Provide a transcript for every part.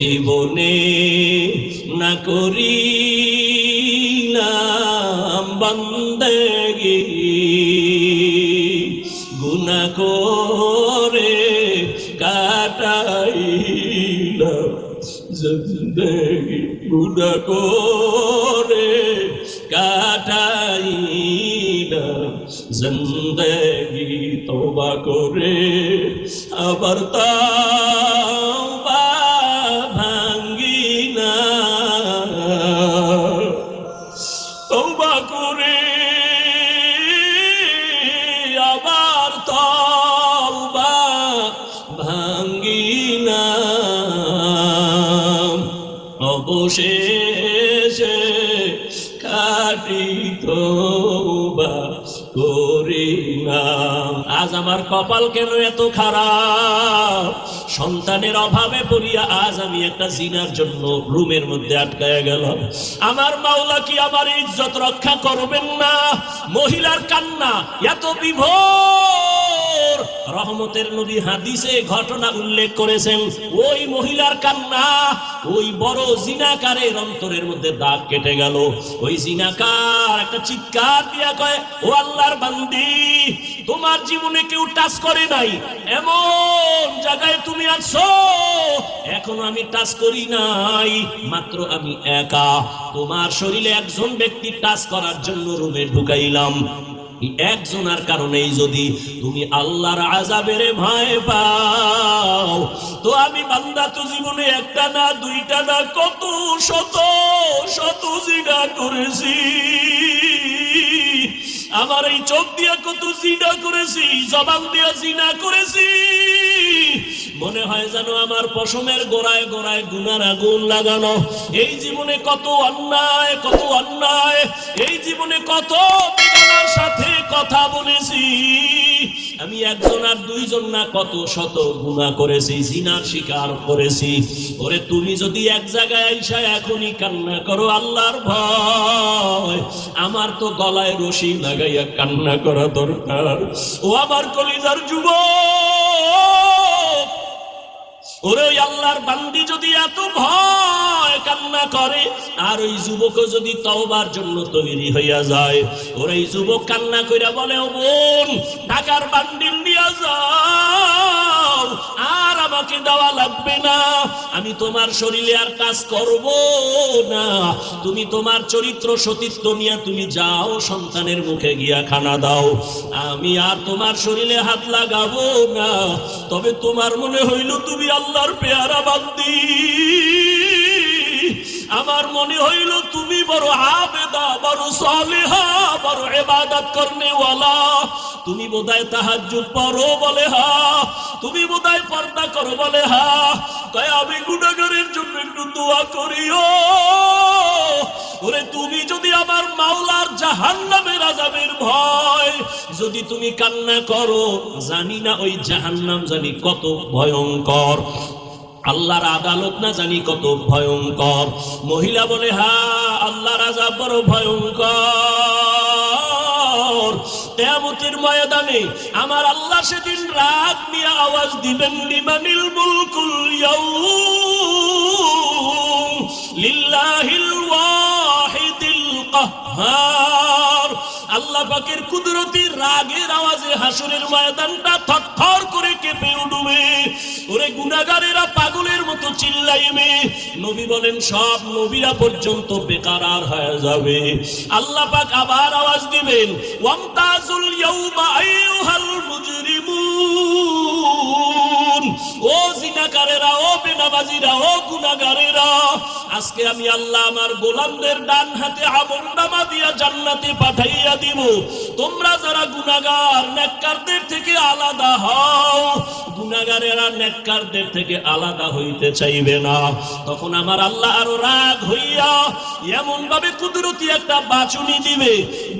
জীবনে না করিলাম বান্দেগি, গুনাহ করে কাটাইলাম জিন্দেগি, গুনাহ করে কাটাইলাম জিন্দেগি। তওবা করে আবার তওবা ভাঙ্গি না, তওবা করে আবার তওবা ভাঙ্গি না, অবশেষে খাঁটি তওবা করি না। আজ আমার কপাল কেন এত খারাপ? সন্তানের অভাবে পড়িয়া আজ আমি একটা জিনার জন্য রুমের মধ্যে আটকায়া গেলাম। আমার মাওলা কি আমার ইজ্জত রক্ষা করবেন না? মহিলার কান্না এত বিভোর, রহমতের নবী হাদিসে ঘটনা উল্লেখ করেছেন। ওই মহিলার কান্না ওই বড় জিনাকারের অন্তরের মধ্যে দাগ কেটে গেল। ওই জিনাকার একটা চিৎকার দিয়া কয়, ও আল্লাহর বান্দি, তোমার জীবনে কেউ টাচ করে নাই, এমন জায়গায় তুমি আছো, এখনো আমি টাচ করি নাই, মাত্র আমি একা। তোমার শরীরে একজন ব্যক্তি টাচ করার জন্য রুমে ঢুকাইলাম। একজনের কারণেই যদি তুমি আল্লাহর আযাবের ভয় পাও, তো আমি বান্দা তো জীবনে একটা না দুইটা না কত শত শত জিনা করেছি। আমার এই চোখ দিয়া কত জিনা করেছি, জবান দিয়া জিনা করেছি। মনে হয় যেন আমার পশমের গোড়ায় গোড়ায় গুনার আগুন লাগানো। এই জীবনে কত অন্যায়, কত অন্যায়, এই জীবনে কত বেগানার সাথে কথা বলেছি। আমি একজন আর দুইজন না কত শত গুনাহ করেছি, জিনার শিকার করেছি। ওরে তুমি যদি এক জায়গায় আইসা এখনই কান্না করো আল্লাহর ভয়, আমার তো গলায় রশি লাগাইয়া কান্না করা দরকার। ও আমার কলিজার যুবক, ওরে ওই আল্লাহর বান্দি যদি এত ভয় কান্না করে, আর ওই যুবক যদি তওবার জন্য তৈরি হইয়া যায়, ওর এই যুবক কান্না কইরা বলে, ও বোন, ঢাকার বান্ডিল নিয়ে যাও, আর আমাকে দেওয়া লাগবে না, আমি তোমার শরীরে আর কাজ করব না, তুমি তোমার চরিত্র সতীত্ব নিয়ে তুমি যাও, সন্তানের মুখে গিয়া খানা দাও, আমি আর তোমার শরীরে হাত লাগাবো না। তবে তোমার মনে হইল তুমি আল্লাহর পেয়ারা বান্দি, আমার মনে হইল তুমি বড় আবেদা, বড় সালেহা, বড় ইবাদত করনে ওয়ালা, তুমি বোধহয় তাহাজ্জুদ পড়ো বলে হা, তুমি বোধহয় পর্দা করো বলে হা, তাই আমি গুনাহগারের জন্য একটু দোয়া করিও। ওরে তুমি যদি আমার মাওলার জাহান্নামের আযাবের ভয় যদি তুমি কান্না করো, জানি না ওই জাহান্নাম জানি কত ভয়ঙ্কর, আল্লাহর আদালত না জানি কত ভয়ঙ্কর। মহিলা বলে, হ্যাঁ আল্লাহর আযাব বড় ভয়ঙ্কর। কিয়ামতের ময়দানে আমার আল্লাহ সেদিন রাগ নিয়ে আওয়াজ দিবেন, লিমানিল মুলকুল ইয়াউম লিল্লাহিল ওয়াহিদিল কাহ্হার। আল্লাহ পাকের কুদরতি রাগের আওয়াজে হাসরের ময়দানটা থরথর করে কেঁপে উঠবে। ওরে গুনাহগারেরা পাগলের মতো চিল্লাইবে। নবী বলেন সব নবীরা পর্যন্ত বেকারার হয়ে যাবে। আল্লাহ পাক আবার আওয়াজ দিবেন, ওয়ামতাজুল ইয়াউমা আইয়ুহাল মুজরিমুন। ও জিনাকারেরা, ও বেনামাজিরা, ও গুনাহগারেরা, আজকে আমি আল্লাহ আমার গোলামদের ডান হাতে আমলনামা দিয়া জান্নাতে পাঠাইয়া দিব। তোমরা যারা গুনাহগার, নেককারদের থেকে আলাদা হও। গুনাহগারেরা নেককারদের থেকে আলাদা হইতে চাইবে না। তখন আমার আল্লাহ আরো রাগ হইয়া এমন ভাবে কুদরতি একটা বাঁচুনি দিবে,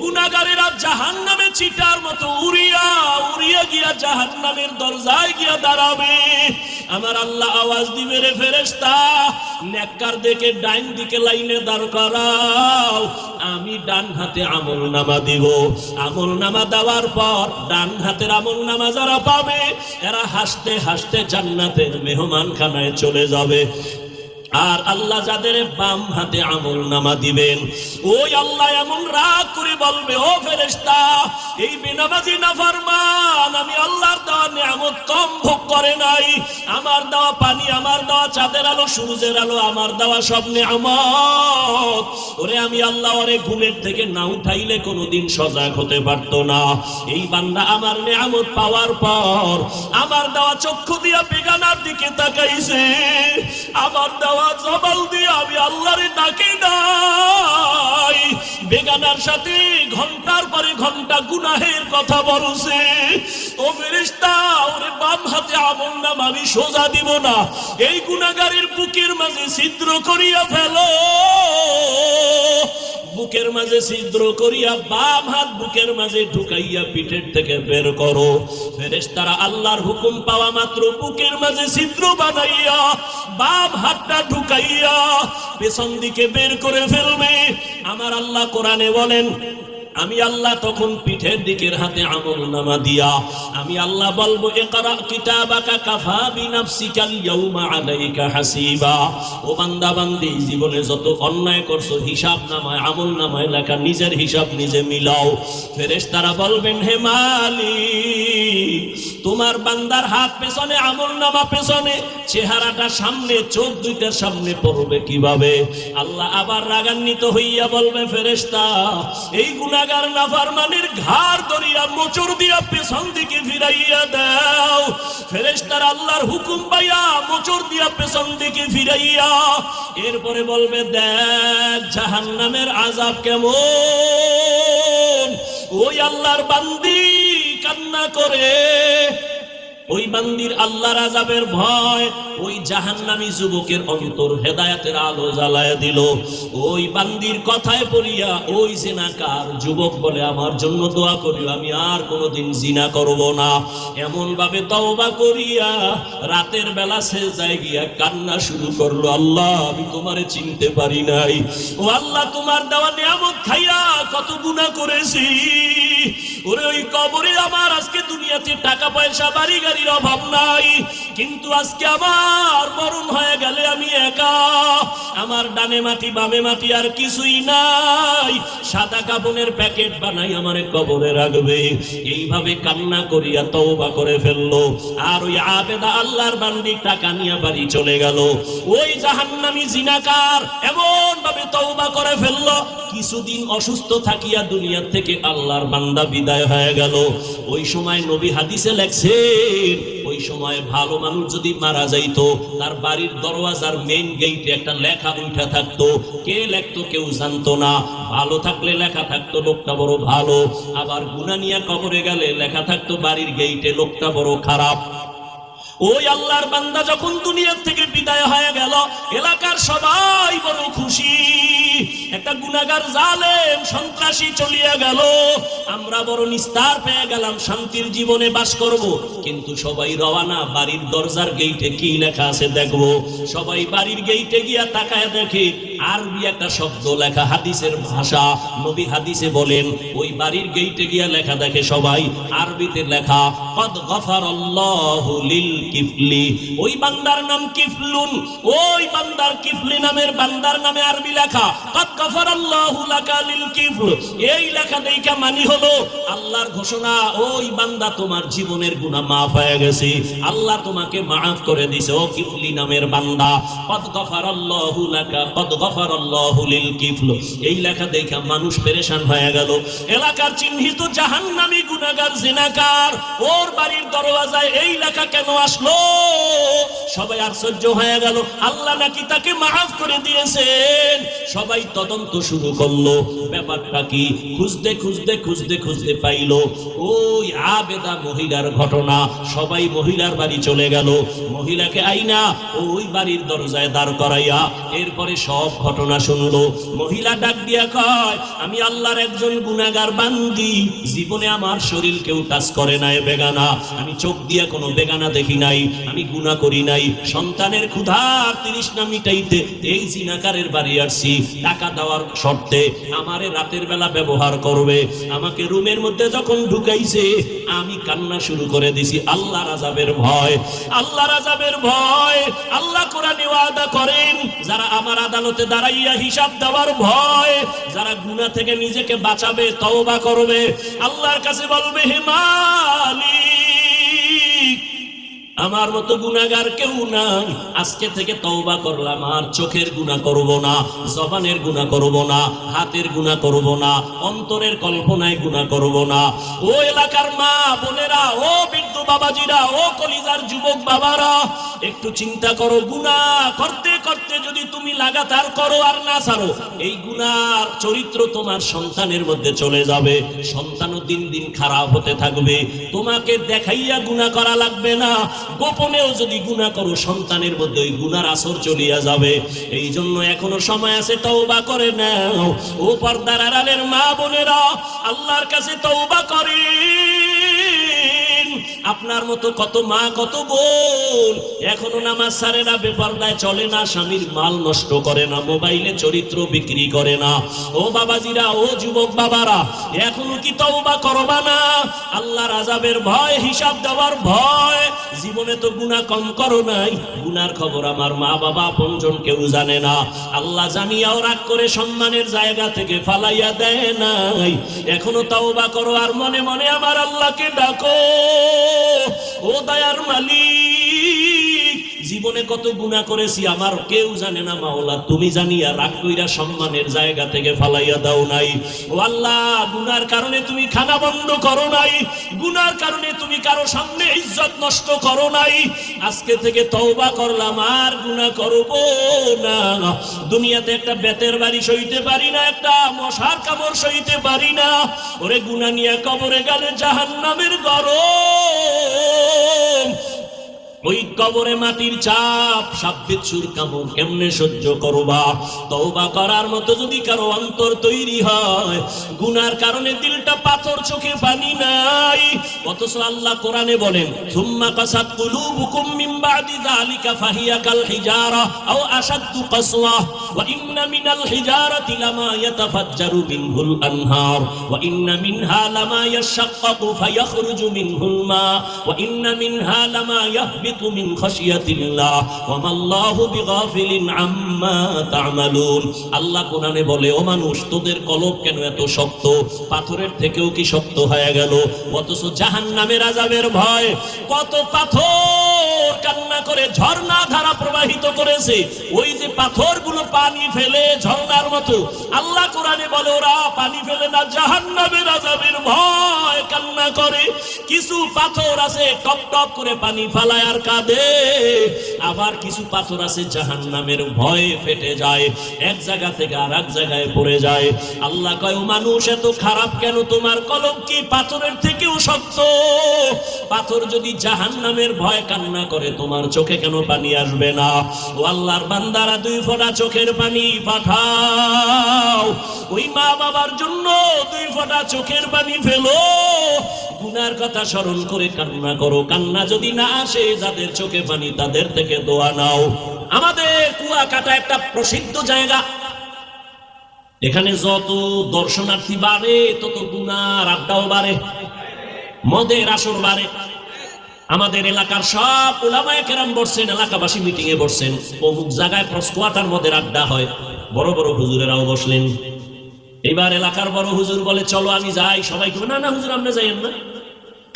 গুনাহগারেরা জাহান্নামে চিটার মতো উড়িয়া উড়িয়া গিয়া জাহান্নামের দরজায় গিয়া দাঁড়াবে। আমার আল্লাহ আওয়াজ দিবে, রে ফেরেশতা, নেককারদেরকে ডাইন দিকে লাইনে দাঁড় করাও, আমি ডান হাতে আমলনামা দিব। আমলনামা দেওয়ার পর ডান হাতের আমলনামা যারা পাবে, এরা হাসতে হাসতে জান্নাতের মেহমানখানায় চলে যাবে। আর আল্লাহ যাদের বাম হাতে আমল নামা দিবেন, ওই আল্লাহ এমন রাগ করে বলবে, ও ফেরেশতা, এই বেনামাজি নাফরমান আমি আল্লাহর দেওয়া নিয়ামত কম ভোগ করে নাই, আমার দেওয়া পানি, আমার দেওয়া চাঁদের আলো, সূর্যের আলো, আমার দেওয়া সব নিয়ামত, ওরে আমি আল্লাহ ওরে ঘুমের থেকে না উঠাইলে কোনোদিন সজাগ হতে পারতো না। এই বান্দা আমার নিয়ামত পাওয়ার পর আমার দেওয়া চক্ষু দিয়া বেগানার দিকে তাকাইছে, আমার দেওয়া জবাল দিয়ে আমি আল্লাহরে ডাকি নাই, বেগানার সাথে ঘন্টার পরে ঘন্টা গুনাহের কথা বলছে। ও ফেরেশতা, ওরে বাম হাতে আমল নামা আমি সোজা দিব না, এই গুনাহগারের বুকের মাঝে ছিদ্র করিয়া ফেলো, বুকের মাঝে ছিদ্র করিয়া বাম হাত বুকের মাঝে ঢুকাইয়া পিঠের থেকে বের করো। ফেরেশতারা আল্লাহর হুকুম পাওয়া মাত্র বুকের মাঝে ছিদ্র বানাইয়া বাম হাতটা ঢুকাইয়া পেছন দিকে বের করে ফেলবে। আমার আল্লাহ কোরআনে বলেন, আমি আল্লাহ তখন পিঠের দিকের হাতে আমল নামা দিয়া আমি আল্লাহ বলবো, ইকরা কিতাবাকা কাফা বিনাফসিকাল ইয়াউমা আলাইকা হাসিবা। ও বান্দা বান্দি, জীবনে যত অন্যায় করছো হিসাব নামায় আমল নামায় লেখা, নিজের হিসাব নিজে মিলাও। ফেরেশতারা বলবেন, হে মালিক, তোমার বান্দার হাত পেছনে, আমল নামা পেছনে, চেহারাটা সামনে, চোখ দুইটার সামনে পড়বে কিভাবে? আল্লাহ আবার রাগান্বিত হইয়া বলবে, ফেরেশতা, এই গুনাহগার নাফরমানের ঘাড় ধরিয়া মোচড় দিয়া পেছন দিকে ফিরাইয়া দাও। ফেরেশতারা আল্লাহর হুকুম পাইয়া মোচড় দিয়া পেছন দিকে ফিরাইয়া এরপরে বলবে, দেখ জাহান্নামের আযাব কেমন। ওই আল্লাহর বান্দি কান্না করে, ওই বান্দির আল্লাহর আযাবের ভয় ওই জাহান্নামী যুবকের অন্তর হেদায়েতের আলো জ্বালায় দিল। ওই বান্দির কথায় পড়িয়া ওই জিনাকার যুবক বলে, আমার জন্য দোয়া করিও, আমি আর কোনোদিন জিনা করব না। এমন ভাবে তওবা করিয়া রাতের বেলা সেজদায় গিয়া কান্না শুরু করলো, আল্লাহ আমি তোমারে চিনতে পারি নাই, ও আল্লাহ তোমার দেওয়া নিয়ামত খাইয়া কত গুনাহ করেছি। ওরে ওই কবরে আমার আজকে দুনিয়াতে টাকা পয়সা বাড়ি গাড়ির অভাব নাই, কিন্তু আজকে আমার মরণ হয়ে গেলে আমি একা, আমার ডানে মাটি বামে মাটি আর কিছুই নাই, সাদা কাপড়ের প্যাকেট বানাই আমারে কবরে রাখবে। এইভাবে কান্না করিয়া তওবা করে ফেললো। আর ওই আবেদা আল্লাহর বান্দি টাকা নিয়ে বাড়ি চলে গেল। ওই জাহান্নামী জিনাকার এমন ভাবে তওবা করে ফেললো, কিছুদিন অসুস্থ থাকিয়া দুনিয়া থেকে আল্লাহর বান্দা বিদায় হয়ে গেল। ওই সময় নবী হাদিসে লেখছেন, ওই সময় ভালো মানুষ যদি মারা যাইতো, তার বাড়ির দরওয়াজার মেইন গেটে একটা লেখা উঠা থাকতো, কে লেখতো কেউ জানতো না। ভালো থাকলে লেখা থাকতো লোকটা বড় ভালো, আবার গুনাহ নিয়ে কবরে গেলে লেখা থাকতো বাড়ির গেটে লোকটা বড় খারাপ। ওই আল্লাহর বান্দা যখন দুনিয়া থেকে বিদায় হয়ে গেল, এলাকার সবাই বড় খুশি, একটা গুনাহগার জালেম সন্ত্রাসী চলিয়া গেল, আমরা বড় নিস্তার পেয়ে গেলাম, শান্তির জীবনে বাস করব। কিন্তু সবাই রওনা, বাড়ির দরজার গেটে কি লেখা আছে দেখবো। সবাই বাড়ির গেটে গিয়া তাকায় দেখে আরবি একটা শব্দ লেখা, হাদিসের ভাষা। নবী হাদিসে বলেন, ওই বাড়ির গেটে গিয়া লেখা দেখে সবাই আরবিতে লেখা, কদ গফারাল্লাহু লিল কিফলি। ওই বান্দার নাম কিফলুন, ওই বান্দার কিফলি নামের বান্দার নামে আরবি লেখা, কদ গফারাল্লাহু লাকা লিল কিফল। এই লেখা দেখা মানে হলো আল্লাহর ঘোষণা, ওই বান্দা তোমার জীবনের গুনাহ মাফ হয়ে গেছে, আল্লাহ তোমাকে মাফ করে দিয়েছে, ও কিফলি নামের বান্দা। কদ গফারাল্লাহু লাকা কদ গফারাল্লাহু লিল কিফল। এই লেখা দেখা মানুষ পেরেশান হয়ে গেল। এলাকার চিহ্নিত জাহান্নামী গুনাহগার জিনাকার, ওর বাড়ির দরওয়াজায় এই লেখা কেন আসলো? সবাই আশ্চর্য হয়ে গেল, আল্লাহ নাকি তাকে মাফ করে দিয়েছেন। সবাই তদন্ত শুরু করলো, ব্যাপারটা কি? খুঁজতে খুঁজতে খুঁজতে খুঁজতে পাইলো ওই আবেদা মহিলার ঘটনা। সবাই মহিলার বাড়ি চলে গেল, মহিলাকে আইনা ওই বাড়ির দরজায় দাঁড় করাইয়া এরপরে সব ঘটনা শুনলো। মহিলা ডাক দিয়া কয়, আমি আল্লাহর একজন গুনাহগার বান্দি, জীবনে আমার শরীর কেউ টাচ করে নাই বেগানা, আমি চোখ দিয়া কোনো বেগানা দেখি নাই, আমি গুনাহ করি নাই, সন্তানের ক্ষুধার তৃষ্ণা মিটাই চাইতে এই জিনাকারের বাড়ি আসছি, টাকা দেওয়ার শর্তে আমারে রাতের বেলা ব্যবহার করবে। আমাকে রুমের মধ্যে যখন ঢুকাইছে আমি কান্না শুরু করে দিছি আল্লাহর আযাবের ভয়, আল্লাহর আযাবের ভয়। আল্লাহ কোরআনে ওয়াদা করেন, যারা আমার আদালতে দাঁড়াইয়া হিসাব দেওয়ার ভয়, যারা গুনাহ থেকে নিজেকে বাঁচাবে, তওবা করবে, আল্লাহর কাছে বলবে, হে মালিক, আমার মতো গুনাহগার কেউ নাই, আজকে থেকে তওবা করলাম, আর চোখের গুনাহ করব না, জবানের গুনাহ করব না, হাতের গুনাহ করব না, অন্তরের কল্পনায় গুনাহ করব না। ও এলাকার মা বোনেরা, ও বৃদ্ধ বাবাজিরা, ও কলিজার যুবক বাবারা, একটু চিন্তা করো, গুনাহ করতে করতে যদি তুমি লাগাতার করো আর না ছাড়ো, এই গুনাহর চরিত্র তোমার সন্তানের মধ্যে চলে যাবে। সন্তানও দিন দিন খারাপ হতে থাকবে। তোমাকে দেখাইয়া গুনাহ করা লাগবে না, গোপনেও যদি গুনাহ করো সন্তানের মধ্যে ওই গুনার আসর চলিয়া যাবে। এই জন্য এখনো সময় আছে, তওবা করে নাও। ও পর্দার আড়ালের মা বোনেরা, আল্লাহর কাছে তওবা করেন। আপনার মতো কত মা কত বোন এখনো নামাজ ছাড়ে না, বেপরদায় চলে না, স্বামীর মাল নষ্ট করে না, মোবাইলে চরিত্র বিক্রি করে না। ও বাবাজিরা, ও যুবক বাবারা, এখনো কি তওবা করবা না? আল্লাহর আযাবের ভয়, হিসাব দেওয়ার ভয়। জীবনে তো গুনাহ কম করো নাই, গুনার খবর আমার মা বাবা আপনজন কেউ জানে না। আল্লাহ জানিয়াও রাগ করে সম্মানের জায়গা থেকে ফালাইয়া দেয় নাই। এখনো তওবা করো আর মনে মনে আমার আল্লাহকে ডাকো, ও দয়ার মালিক, জীবনে কত গুনাহ করেছি আমার কেউ জানে না, মাওলা তুমি জানিয়া রাগ কইরা সম্মানের জায়গা থেকে ফালাইয়া দাও নাই। ও আল্লাহ, গুনার কারণে তুমি খানা বন্ধ করো নাই, গুনার কারণে তুমি কারো সামনে ইজ্জত নষ্ট করো নাই। আজকে থেকে তওবা করলাম, আর গুনাহ করব না। দুনিয়াতে একটা বেতের বাড়ি সইতে পারি না, একটা মশার কামড় সইতে পারি না। ওরে গুনাহ নিয়ে কবরে গেলে জাহান্নামের গরম, ওই কবরে মাটির চাপ, সাপ বিচ্ছুর কামড় কেমনে সহ্য করবা? তওবা করার মতো যদি কারো অন্তর তৈরি হয়, গুনার কারণে দিলটা পাথর, চোখে পানি নাই, অথচ আল্লাহ কোরআনে বলেন, সুম্মা কাসাত কুলুবুকুম মিন বাদি যালিকা ফাহিয়া কাল হিজারা আও আশাদ্দু কাসওয়া ওয়া ইন্না মিনাল হিজারাতি লামা ইয়াতাফাজ্জারু মিনহুল আনহার ওয়া ইন্না মিনহা লামা ইয়াশাক্কাকু ফায়াখরুজু মিনহুল মা ওয়া ইন্না মিনহা লামা ইয়াহবিতু মিন খাশিয়াতিল্লাহ ওয়া মাল্লাহু বিগাফিলিন আম্মা তা'মালুন। আল্লাহ কোরআনে বলে, ও মানুষ, তোদের কলব কেন এত শক্ত? পাথরের থেকেও কি শক্ত হয়ে গেল? অথচ জাহান্নামের আযাবের ভয়, কত পাথর কান্না করে ঝর্ণা ধারা প্রবাহিত করেছে, ওই যে পাথরগুলো পানি ফেলে ঝর্ণার মতো, আল্লাহ কোরআনে বলে ওরা পানি ফেলে না, জাহান্নামের আযাবের ভয় কান্না করে। কিছু পাথর আছে টপ টপ করে পানি ফালায় আর কাঁদে, আবার কিছু পাথর আছে জাহান্নামের ভয়ে ফেটে যায়, এক জায়গা থেকে আর এক জায়গায় পড়ে যায়। আল্লাহ কয়, ও মানুষ, এত খারাপ কেন? তোমার কলব কি পাথরের থেকেও শক্ত? পাথর যদি জাহান্নামের ভয় কান্না করে, তোমার চোখে কেন পানি আসবে না? ও আল্লাহর বান্দারা, 2 ফোঁটা চোখের পানি পাঠাও। ওই মা বাবার জন্য 2 ফোঁটা চোখের পানি ফেলো। গুনার কথা স্মরণ করে কান্না করো। কান্না যদি না আসে, যাদের চোখে পানি তাদের থেকে দোয়া নাও। আমাদের কুয়াকাটা একটা প্রসিদ্ধ জায়গা, এখানে যত দর্শনার্থী বাড়ে তত গুনার আড্ডাও বাড়ে, মদের আসর বাড়ে। আমাদের এলাকার সব উলামায়ে কেরাম বসছেন, এলাকাবাসী মিটিং এ বসছেন, অমুক জায়গায় প্রস্কুয়াটার মদের আড্ডা হয়, বড় বড় হুজুরেরাও বসলেন। এবার এলাকার বড় হুজুর বলে, চলো আমি যাই। সবাই বলে, না না হুজুর, আপনি যাইয়েন না,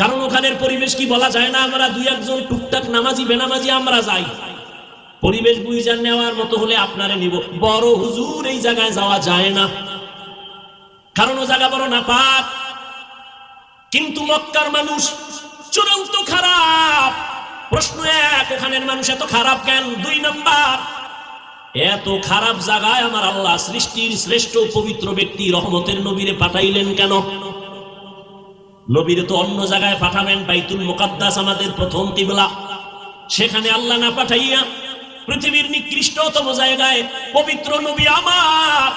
কারণ ওখানের পরিবেশ কি বলা যায় না, আমরা 2-1 জন টুকটাক নামাজি বেনামাজি আমরা যাই, পরিবেশ বুঝে নেওয়ার মতো হলে আপনারে নিব। বড় হুজুর, এই জায়গায় যাওয়া যায় না, কারণ ও জায়গা বড় নাপাক। কিন্তু মক্কার মানুষ চূড়ান্ত খারাপ। প্রশ্ন 1, ওখানের মানুষ এত খারাপ কেন? 2 নাম্বার, এত খারাপ জায়গায় আমার আল্লাহ সৃষ্টির শ্রেষ্ঠ পবিত্র ব্যক্তি রহমতের নবীরে পাঠাইলেন কেন? নবীরে তো অন্য জায়গায় পাঠাবেন, বাইতুল মুকাদ্দাস আমাদের প্রথম কিবলা, সেখানে আল্লাহ না পাঠাইয়া পৃথিবীর নিকৃষ্টতম জায়গায় পবিত্র নবী আমার,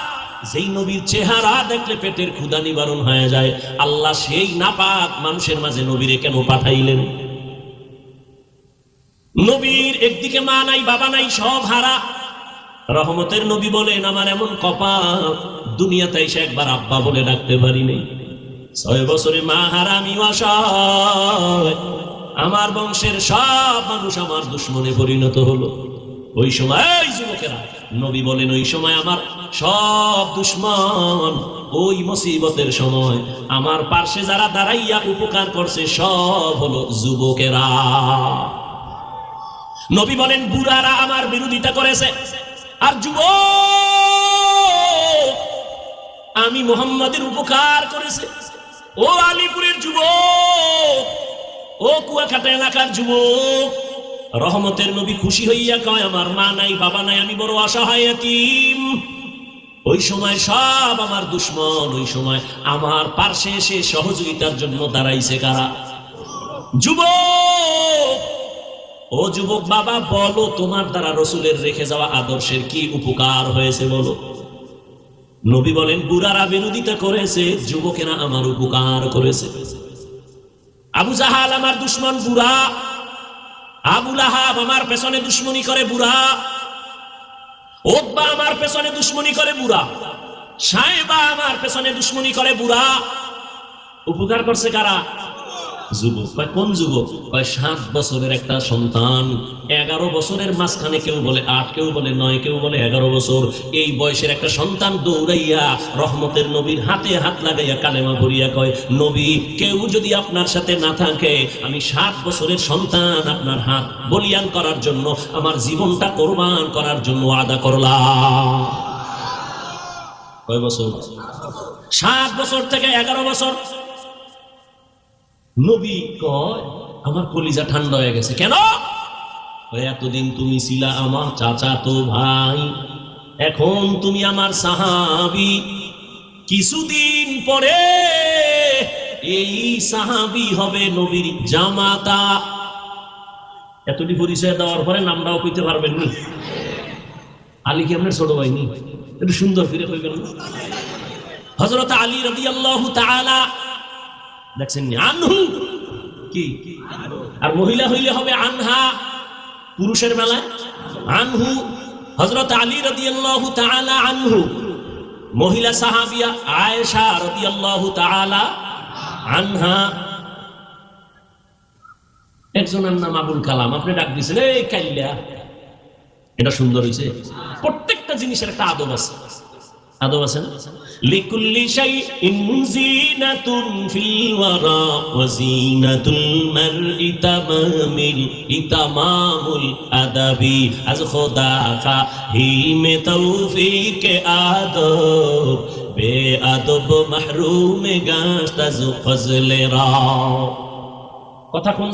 যেই নবীর চেহারা দেখলে পেটের ক্ষুধা নিবারণ হয়ে যায়, আল্লাহ সেই নাপাক মানুষের মাঝে নবীরে কেন পাঠাইলেন? নবীর একদিকে মা নাই, বাবা নাই, সব হারা, রহমতের নবী বলেন আমার এমন কপাল, দুনিয়াতে এসে একবার আব্বা বলে ডাকতে পারি নাই। 6 বছরে মা হারা, আমি অসহায়, আমার বংশের সব মানুষ আমার দুশ্মনে পরিণত হলো। ওই সময় এই যুবকেরা, নবী বলেন ওই সময় আমার সব দুশ্মন, ওই মুসিবতের সময় আমার পার্শ্বে যারা দাঁড়াইয়া উপকার করছে সব হলো যুবকেরা। নবী বলেন বুড়ারা আমার বিরোধিতা করেছে, আর যুবক আমি মুহাম্মাদের উপকার করেছে। ও আলীপুরের যুবক, ও কুয়াকাটা এলাকার যুবক, রহমতের নবী খুশি হইয়া কয় আমার মা নাই, বাবা নাই, আমি বড় অসহায় এতিম। ওই সময় সব আমার দুশ্মন, ওই সময় আমার পার্শ্বে এসে সহযোগিতার জন্য দাঁড়াইছে কারা? যুবক। ও যুবক বাবা, বলো তোমার দ্বারা রসুলের রেখে যাওয়া আদর্শের কি উপকার হয়েছে বলো। নবী বলেন বুড়ারা বিরোধিতা করেছে, যুবকেরা আমার উপকার করেছে। আবু জাহাল আমার দুশ্মন বুড়া, আবু লাহাব আমার পেছনে দুশ্মনী করে বুড়া, উতবা আমার পেছনে দুশ্মনী করে বুড়া, সায়েবা আমার পেছনে দুশ্মনী করে বুড়া। উপকার করছে কারা? যুবক। কোন যুবক? 7 বছরের একটা সন্তান, 11 বছরের মাঝখানে কেউ বলে 8, কেউ বলে 9, কেউ বলে 11 বছর। এই বয়সের একটা সন্তান দৌড়াইয়া রহমতের নবীর হাতে হাত লাগাইয়া কালেমা পড়িয়া কয় নবী, কেউ যদি আপনার সাথে না থাকে, আমি 7 বছরের সন্তান আপনার হাত বলিয়ান করার জন্য, আমার জীবনটা কোরবান করার জন্য ওয়াদা করলাম। কয় বছর? 7 বছর থেকে 11 বছর। নবী কয় আমার কলিজা ঠান্ডা হয়ে গেছে। কেন? এতদিন তুমি ছিলা আমার চাচাতো ভাই, এখন তুমি আমার সাহাবী, কিছুদিন পরে এই সাহাবী হবে নবীর জামাতা। এতটি পরিচয় দেওয়ার পরে নামটাও কইতে পারবেন নি? আলী কি আপনার ছোট ভাই নি? একটু সুন্দর ফিরে কইবেন। হযরত আলী রাদিয়াল্লাহু তাআলা দেখছেন আনহু কি, আর মহিলা হইলে হবে আনহা, পুরুষের বেলায় আনহু। হযরত আলী রাদিয়াল্লাহু তাআলা আনহু, মহিলা সাহাবিয়া আয়েশা রাদিয়াল্লাহু তাআলা আনহা। একজনের নাম আবুল কালাম, আপনি ডাক দিয়েছেন এই কাইল্লা, এটা সুন্দর হয়েছে। প্রত্যেকটা জিনিসের একটা আদব আছে, আদব আছে না? লিকুল্লি শাইইন জিনাতুন ফিল ওয়ারা ওয়া জিনাতুল মারই তামামুল আদাবি আজ খোদা কা হি মে তৌফিক আদব বে আদব মাহরুম গাস্তাজ ফজলে রা। কথা কোন